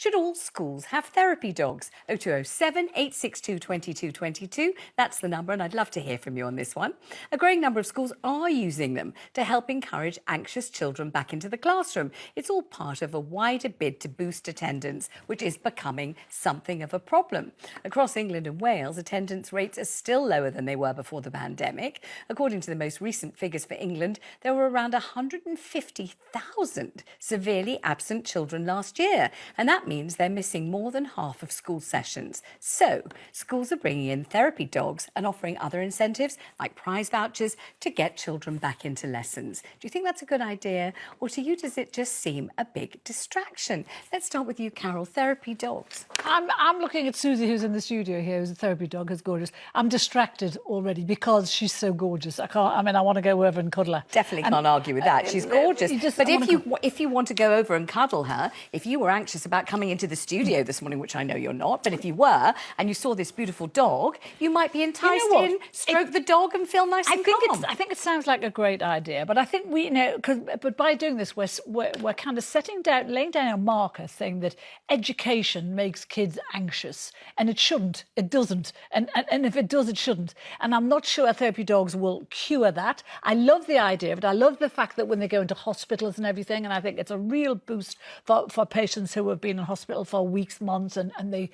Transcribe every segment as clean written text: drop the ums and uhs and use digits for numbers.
Should all schools have therapy dogs? 0207 862 2222. That's the number, and I'd love to hear from you on this one. A growing number of schools are using them to help encourage anxious children back into the classroom. It's all part of a wider bid to boost attendance, which is becoming something of a problem. Across England and Wales, attendance rates are still lower than they were before the pandemic. According to the most recent figures for England, there were around 150,000 severely absent children last year, and that means they're missing more than half of school sessions. So, schools are bringing in therapy dogs and offering other incentives like prize vouchers to get children back into lessons. Do you think that's a good idea, or to you does it just seem a big distraction? Let's start with you, Carol. Therapy dogs. I'm looking at Suzi, who's in the studio here, who's a therapy dog, who's gorgeous. I'm distracted already because she's so gorgeous. I want to go over and cuddle her. Definitely can't argue with that. She's gorgeous. But if you want to go over and cuddle her, if you were anxious about coming into the studio this morning, which I know you're not, but if you were, and you saw this beautiful dog, you might be enticed in, stroke the dog and feel nice and calm. I think it sounds like a great idea, but I think but by doing this, we're kind of laying down a marker saying that education makes kids anxious, and it shouldn't. It doesn't. And if it does, it shouldn't. And I'm not sure therapy dogs will cure that. I love the idea, but I love the fact that when they go into hospitals and everything, and I think it's a real boost for patients who have been in hospital for weeks, months, and they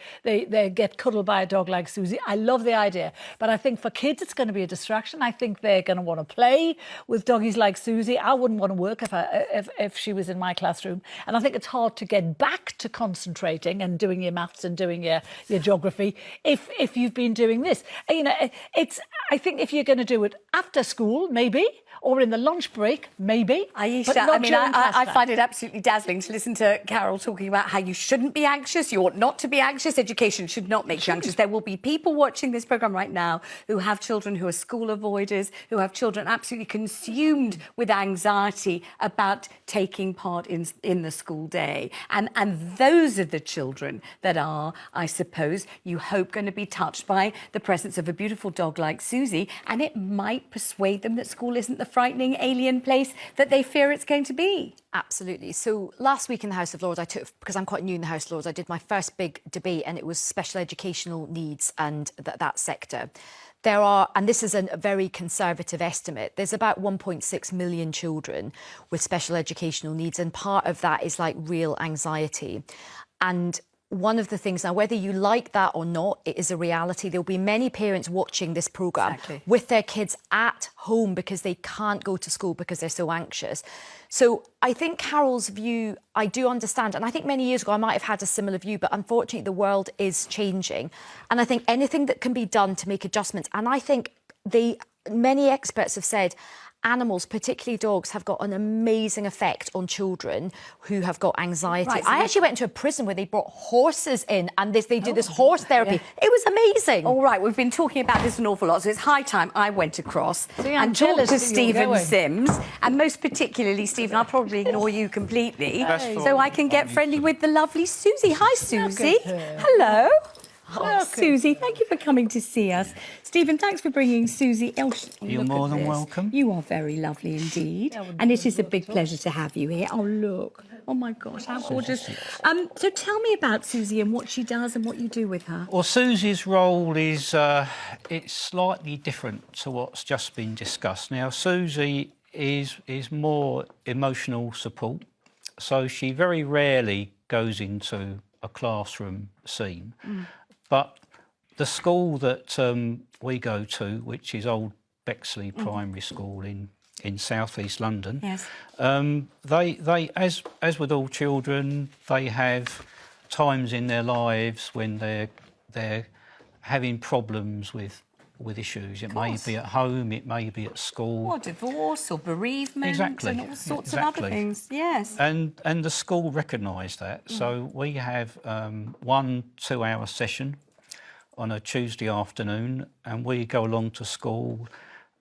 get cuddled by a dog like Suzi. I love the idea. But I think for kids, it's going to be a distraction. I think they're going to want to play with doggies like Suzi. I wouldn't want to work if she was in my classroom. And I think it's hard to get back to concentrating and doing your maths and doing your geography if you've been doing this. I think if you're going to do it after school, maybe, or in the lunch break, maybe. I find it absolutely dazzling to listen to Carol talking about how you shouldn't be anxious, you ought not to be anxious, education should not make you anxious. There will be people watching this programme right now who have children who are school avoiders, who have children absolutely consumed with anxiety about taking part in the school day. And those are the children that are, I suppose, you hope going to be touched by the presence of a beautiful dog like Suzi, and it might persuade them that school isn't the frightening alien place that they fear it's going to be. Absolutely. So last week in the House of Lords, because I'm quite new in the House of Lords, I did my first big debate, and it was special educational needs and that sector. There are, and this is a very conservative estimate, there's about 1.6 million children with special educational needs, and part of that is like real anxiety. And one of the things now, whether you like that or not, it is a reality. There'll be many parents watching this programme with their kids at home because they can't go to school because they're so anxious. So I think Carol's view, I do understand. And I think many years ago I might have had a similar view, but unfortunately the world is changing. And I think anything that can be done to make adjustments, and I think many experts have said animals, particularly dogs, have got an amazing effect on children who have got anxiety. Right, so I actually went to a prison where they brought horses in and they did this horse therapy. Yeah. It was amazing. All right, we've been talking about this an awful lot, so it's high time I went across and talked to Stephen Sims, and most particularly, Stephen, I'll probably ignore you completely, so I can get friendly with the lovely Suzi. Hi, Suzi. Hello. Oh, Suzi, thank you for coming to see us. Stephen, thanks for bringing Suzi. You're more than welcome. You are very lovely indeed. And it is a big pleasure to have you here. Oh, look. Oh, my gosh, how gorgeous. So tell me about Suzi and what she does and what you do with her. Well, Suzi's role is it's slightly different to what's just been discussed. Now, Suzi is more emotional support. So she very rarely goes into a classroom scene. But the school that we go to, which is Old Bexley Primary School in South East London, they as with all children, they have times in their lives when they're having problems with issues. It may be at home, it may be at school. Or divorce or bereavement and all sorts of other things, yes. And the school recognise that. So we have 1 2-hour session on a Tuesday afternoon, and we go along to school,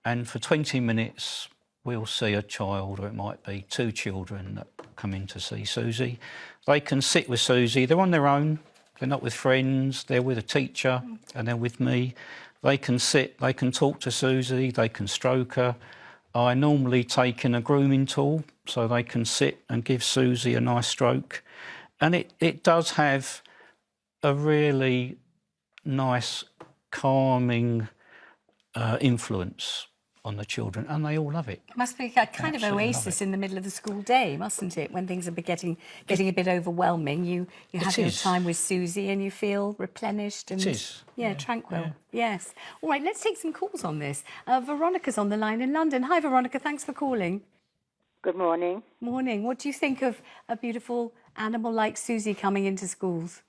and for 20 minutes we'll see a child, or it might be 2 children that come in to see Suzi. They can sit with Suzi, they're on their own, they're not with friends, they're with a teacher and they're with me. They can sit, they can talk to Suzi, they can stroke her. I normally take in a grooming tool so they can sit and give Suzi a nice stroke. And it does have a really nice, calming influence on the children, and they all love it. It must be a kind of oasis in the middle of the school day, mustn't it? When things are getting a bit overwhelming, you have your time with Suzi and you feel replenished and tranquil. Yeah. Yes. All right, let's take some calls on this. Veronica's on the line in London. Hi, Veronica. Thanks for calling. Good morning. Morning. What do you think of a beautiful animal like Suzi coming into schools?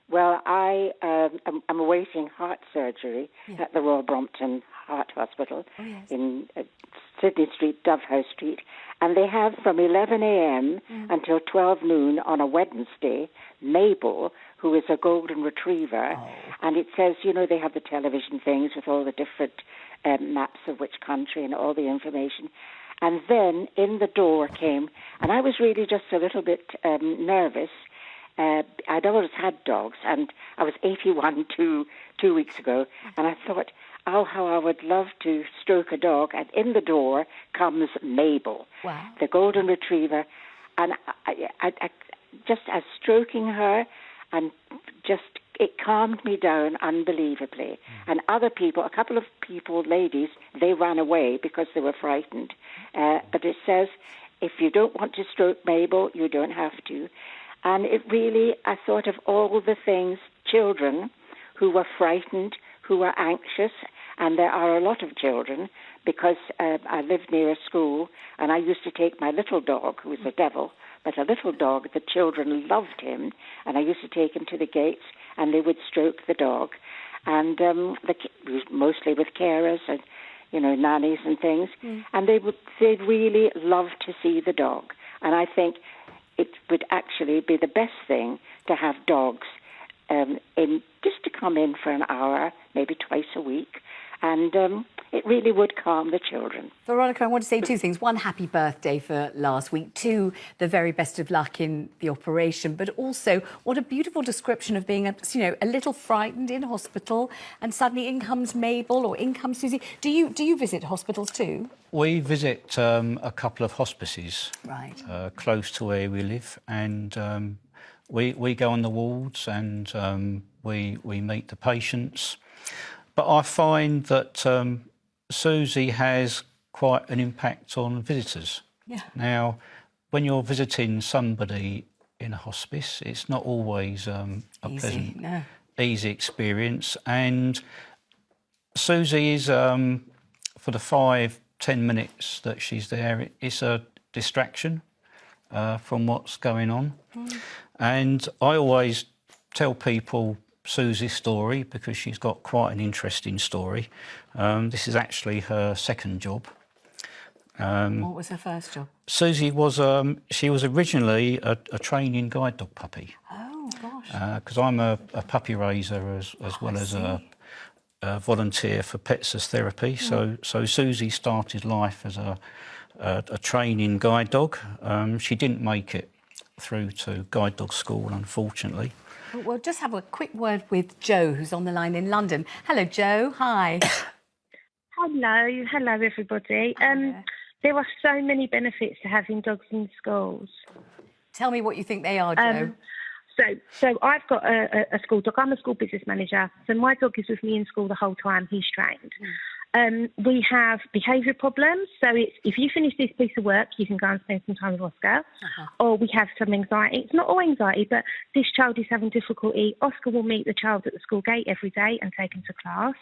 Well, I'm awaiting heart surgery at the Royal Brompton Heart Hospital in Sydney Street, Dovehouse Street, and they have from 11 a.m. until 12 noon on a Wednesday, Mabel, who is a golden retriever, and it says, they have the television things with all the different maps of which country and all the information. And then in the door came, and I was really just a little bit nervous. I'd always had dogs, and I was 81 two weeks ago, and I thought, how I would love to stroke a dog. And in the door comes Mabel, the golden retriever, and I just as stroking her, and just it calmed me down unbelievably. And other people, a couple of people, ladies, they ran away because they were frightened. But it says, if you don't want to stroke Mabel, you don't have to. And it really, I thought of all the things, children who were frightened, who were anxious, and there are a lot of children, because I lived near a school, and I used to take my little dog, who was a devil, but a little dog, the children loved him, and I used to take him to the gates, and they would stroke the dog. And mostly with carers and, nannies and things, and they'd really love to see the dog. And I think it would actually be the best thing to have dogs just to come in for an hour, maybe twice a week, and it really would calm the children. Veronica, I want to say two things. One, happy birthday for last week. Two, the very best of luck in the operation. But also, what a beautiful description of being, a little frightened in hospital, and suddenly in comes Mabel or in comes Suzi. Do you visit hospitals too? We visit a couple of hospices close to where we live, and we go on the wards and we meet the patients. But I find that Suzi has quite an impact on visitors. Yeah. Now, when you're visiting somebody in a hospice, it's not always a pleasant, easy experience. And Suzi is, for the 5-10 minutes that she's there, it's a distraction from what's going on. And I always tell people Suzi's story, because she's got quite an interesting story. This is actually her second job. What was her first job? Suzi was originally a training guide dog puppy. Oh gosh! Because I'm a puppy raiser as well as a volunteer for Pets as Therapy. So Suzi started life as a training guide dog. She didn't make it through to guide dog school, unfortunately. We'll just have a quick word with Jo, who's on the line in London. Hello, Jo. Hi. Hello, everybody. There are so many benefits to having dogs in schools. Tell me what you think they are, Jo. So I've got a school dog. I'm a school business manager. So my dog is with me in school the whole time. He's trained. We have behavioural problems. So it's, if you finish this piece of work, you can go and spend some time with Oscar. Or we have some anxiety. It's not all anxiety, but this child is having difficulty. Oscar will meet the child at the school gate every day and take him to class.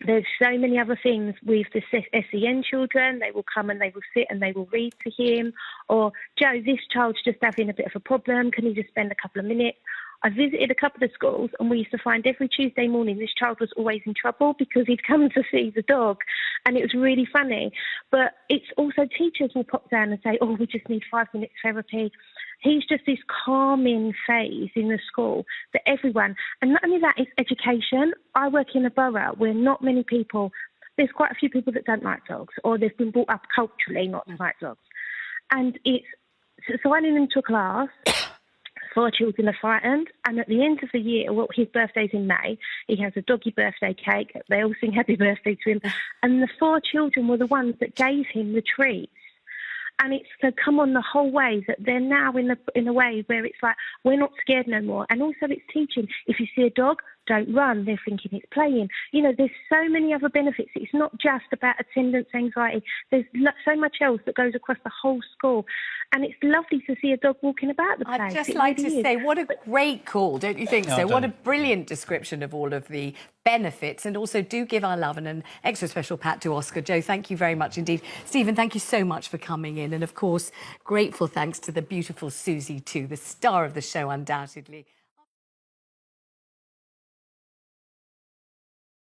There's so many other things with the SEN children. They will come and they will sit and they will read to him. Or, Joe, this child's just having a bit of a problem. Can you just spend a couple of minutes? I visited a couple of schools, and we used to find every Tuesday morning this child was always in trouble because he'd come to see the dog, and it was really funny. But it's also teachers will pop down and say, oh, we just need 5 minutes therapy. He's just this calming phase in the school that everyone, and not only that, it's education. I work in a borough where not many people, there's quite a few people that don't like dogs, or they've been brought up culturally not to like dogs. And it's signing them to a class. 4 children are frightened, and at the end of the year, his birthday's in May, he has a doggy birthday cake, they all sing happy birthday to him, and the 4 children were the ones that gave him the treats. And it's to come on the whole way that they're now in a way where it's like, we're not scared no more. And also it's teaching, if you see a dog, don't run. They're thinking it's playing. You know, there's so many other benefits. It's not just about attendance anxiety. There's so much else that goes across the whole school. And it's lovely to see a dog walking about the place. I'd just like to say, what a great call, don't you think so? No, What a brilliant description of all of the benefits. And also do give our love and an extra special pat to Oscar. Joe, thank you very much indeed. Stephen, thank you so much for coming in. And of course, grateful thanks to the beautiful Suzi too, the star of the show, undoubtedly.